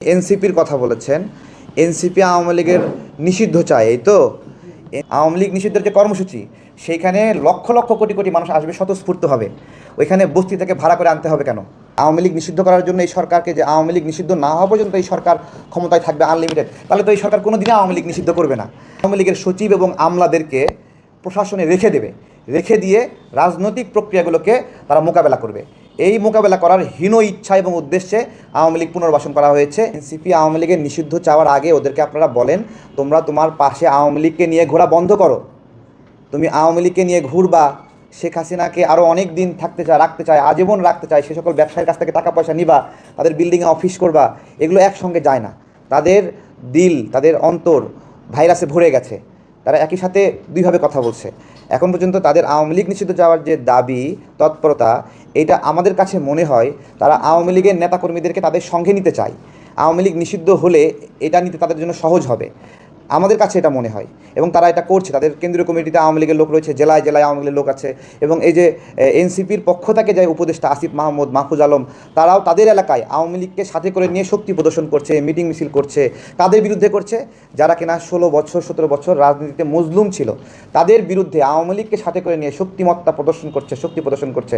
এনসিপির কথা বলেছেন। এনসিপি আওয়ামী লীগের নিষিদ্ধ চায়, এই তো? আওয়ামী লীগ নিষিদ্ধের যে কর্মসূচি, সেইখানে লক্ষ লক্ষ কোটি কোটি মানুষ আসবে স্বতঃস্ফূর্তভাবে। ওইখানে বস্তি থেকে ভাড়া করে আনতে হবে কেন? আওয়ামী লীগ নিষিদ্ধ করার জন্য এই সরকারকে, যে আওয়ামী লীগ নিষিদ্ধ না হওয়া পর্যন্ত এই সরকার ক্ষমতায় থাকবে আনলিমিটেড, তাহলে তো এই সরকার কোনো দিনই আওয়ামী লীগ নিষিদ্ধ করবে না। আওয়ামী লীগের সচিব এবং আমলাদেরকে প্রশাসনে রেখে দিয়ে রাজনৈতিক প্রক্রিয়াগুলোকে তারা মোকাবেলা করবে। এই মোকাবেলা করার হীন ইচ্ছা এবং উদ্দেশ্যে আওয়ামী লীগ পুনর্বাসন করা হয়েছে। এনসিপি আওয়ামী লীগের নিষিদ্ধ চাওয়ার আগে ওদেরকে আপনারা বলেন, তোমরা তোমার পাশে আওয়ামী লীগকে নিয়ে ঘোরা বন্ধ করো। তুমি আওয়ামী লীগকে নিয়ে ঘুরবা, শেখ হাসিনাকে আরও অনেক দিন রাখতে চায়, আজীবন রাখতে চায়, সে সকল ব্যবসায়ীর কাছ থেকে টাকা পয়সা নিবা, তাদের বিল্ডিংয়ে অফিস করবা, এগুলো একসঙ্গে যায় না। তাদের দিল, তাদের অন্তর ভাইরাসে ভরে গেছে। তারা একই সাথে দুইভাবে কথা বলছে। এখন পর্যন্ত তাদের আওয়ামী লীগ নিষিদ্ধ যাওয়ার যে দাবি, তৎপরতা, এটা আমাদের কাছে মনে হয় তারা আওয়ামী লীগের নেতাকর্মীদেরকে তাদের সঙ্গে নিতে চায়। আওয়ামী লীগ নিষিদ্ধ হলে এটা নিতে তাদের জন্য সহজ হবে, আমাদের কাছে এটা মনে হয়। এবং তারা এটা করছে। তাদের কেন্দ্রীয় কমিটিতে আওয়ামী লীগের লোক রয়েছে, জেলায় জেলায় আওয়ামী লীগের লোক আছে। এবং এই যে এনসিপির পক্ষ থেকে যে উপদেষ্টা আসিফ মাহমুদ, মাহফুজ আলম, তারাও তাদের এলাকায় আওয়ামী লীগকে সাথে করে নিয়ে শক্তি প্রদর্শন করছে, মিটিং মিছিল করছে। তাদের বিরুদ্ধে করছে যারা কিনা 16 বছর 17 বছর রাজনীতিতে মজলুম ছিল, তাদের বিরুদ্ধে আওয়ামী লীগকে সাথে করে নিয়ে শক্তি প্রদর্শন করছে।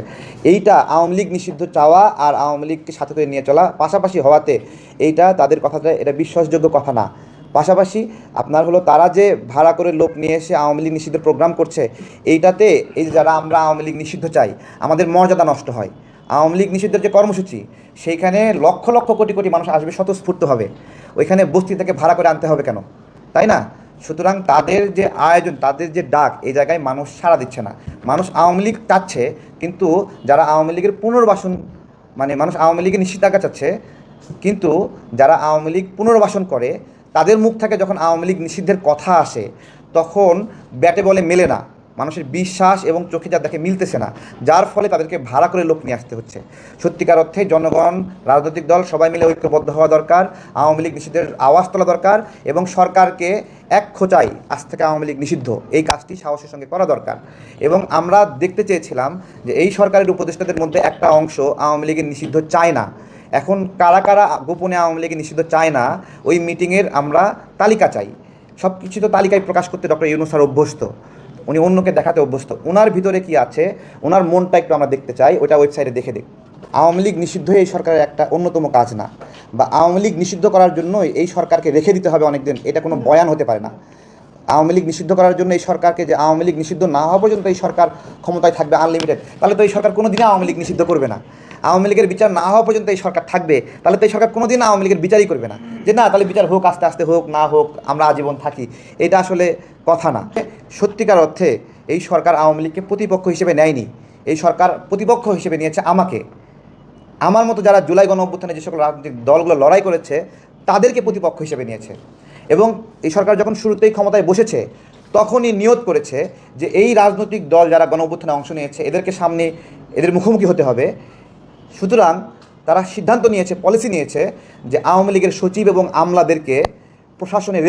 এইটা আওয়ামী লীগ নিষিদ্ধ চাওয়া আর আওয়ামী লীগকে সাথে করে নিয়ে চলা পাশাপাশি হওয়াতে এইটা তাদের কথাটা, এটা বিশ্বাসযোগ্য কথা না। পাশাপাশি আপনার হলো তারা যে ভাড়া করে লোক নিয়ে এসে আওয়ামী লীগ নিষিদ্ধের প্রোগ্রাম করছে, এইটাতে এই যে যারা আমরা আওয়ামী লীগ নিষিদ্ধ চাই, আমাদের মর্যাদা নষ্ট হয়। আওয়ামী লীগ নিষিদ্ধের যে কর্মসূচি, সেইখানে লক্ষ লক্ষ কোটি কোটি মানুষ আসবে স্বতঃস্ফূর্তভাবে। ওইখানে বস্তি থেকে ভাড়া করে আনতে হবে কেন? তাই না? সুতরাং তাদের যে আয়োজন, তাদের যে ডাক, এই জায়গায় মানুষ সাড়া দিচ্ছে না। মানুষ আওয়ামী লীগ চাচ্ছে, কিন্তু যারা আওয়ামী লীগের পুনর্বাসন, মানে মানুষ আওয়ামী লীগের নিষিদ্ধাজ্ঞা চাচ্ছে, কিন্তু যারা আওয়ামী লীগ পুনর্বাসন করে তাদের মুখ থেকে যখন আওয়ামী লীগ নিষিদ্ধের কথা আসে, তখন ব্যাটে বলে মেলে না। মানুষের বিশ্বাস এবং চোখে যা দেখে মিলতেছে না, যার ফলে তাদেরকে ভাড়া করে লোক নিয়ে আসতে হচ্ছে। সত্যিকার অর্থে জনগণ, রাজনৈতিক দল সবাই মিলে ঐক্যবদ্ধ হওয়া দরকার, আওয়ামী লীগ নিষিদ্ধের আওয়াজ তোলা দরকার এবং সরকারকে এক খোঁচাই আজ থেকে আওয়ামী লীগ নিষিদ্ধ, এই কাজটি সাহসের সঙ্গে করা দরকার। এবং আমরা দেখতে চেয়েছিলাম যে এই সরকারের উপদেষ্টাদের মধ্যে একটা অংশ আওয়ামী লীগের নিষিদ্ধ চায় না। এখন কারা কারা গোপনে আওয়ামী লীগের নিষিদ্ধ চায় না, ওই মিটিংয়ের আমরা তালিকা চাই। সব কিছু তো তালিকায় প্রকাশ করতে ডক্টর ইউনূস স্যার অভ্যস্ত, উনি অন্যকে দেখাতে অভ্যস্ত। ওনার ভিতরে কি আছে, ওনার মনটা একটু আমরা দেখতে চাই, ওইটা ওয়েবসাইটে দেখে দিই। আওয়ামী লীগ নিষিদ্ধ এই সরকারের একটা অন্যতম কাজ না, বা আওয়ামী লীগ নিষিদ্ধ করার জন্যই এই সরকারকে রেখে দিতে হবে অনেকদিন, এটা কোনো বয়ান হতে পারে না। আওয়ামী লীগ নিষিদ্ধ করার জন্য এই সরকারকে, যে আওয়ামী লীগ নিষিদ্ধ না হওয়া পর্যন্ত এই সরকার ক্ষমতায় থাকবে আনলিমিটেড, তাহলে তো এই সরকার কোনো দিনই আওয়ামী লীগ নিষিদ্ধ করবে না। আওয়ামী লীগের বিচার না হওয়া পর্যন্ত এই সরকার থাকবে, তাহলে তো এই সরকার কোনো দিন আওয়ামী লীগের বিচারই করবে না, যে না তাহলে বিচার হোক, আস্তে আস্তে হোক, না হোক, আমরা আজীবন থাকি। এটা আসলে কথা না। সত্যিকার অর্থে এই সরকার আওয়ামী লীগকে প্রতিপক্ষ হিসেবে নেয়নি। এই সরকার প্রতিপক্ষ হিসেবে নিয়েছে আমাকে, আমার মতো যারা জুলাই গণ অভ্যুত্থানে যে সকল রাজনৈতিক দলগুলো লড়াই করেছে তাদেরকে প্রতিপক্ষ হিসেবে নিয়েছে। এবং এই সরকার যখন শুরুতেই ক্ষমতায় বসেছে, তখনই নিয়ত করেছে যে এই রাজনৈতিক দল যারা গণ অভ্যুত্থানে অংশ নিয়েছে এদের মুখোমুখি হতে হবে। সুতরাং তারা সিদ্ধান্ত নিয়েছে, পলিসি নিয়েছে যে আওয়ামী লীগের সচিব এবং আমলাদেরকে প্রশাসনে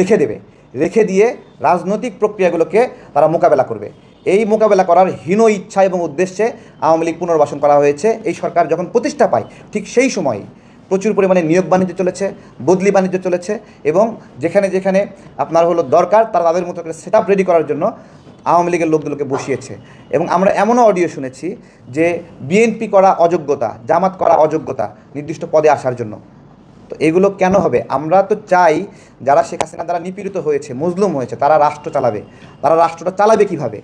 রেখে দিয়ে রাজনৈতিক প্রক্রিয়াগুলোকে তারা মোকাবেলা করবে। এই মোকাবেলা করার হীন ইচ্ছা এবং উদ্দেশ্যে আওয়ামী লীগ পুনর্বাসন করা হয়েছে। এই সরকার যখন প্রতিষ্ঠা পায় ঠিক সেই সময়ই প্রচুর পরিমাণে নিয়োগ বাণিজ্য চলেছে, বদলি বাণিজ্য চলেছে, এবং যেখানে যেখানে আপনার হলো দরকার তারা তাদের মতো করে সেট আপ রেডি করার জন্য আওয়ামী লীগের লোকগুলোকে বসিয়েছে। এবং আমরা এমনও অডিও শুনেছি যে বিএনপি করা অযোগ্যতা, জামাত করা অযোগ্যতা নির্দিষ্ট পদে আসার জন্য। তো এগুলো কেন হবে? আমরা তো চাই যারা শেখ হাসিনা দ্বারা নিপীড়িত হয়েছে, মজলুম হয়েছে, তারা রাষ্ট্র চালাবে। তারা রাষ্ট্রটা চালাবে কীভাবে?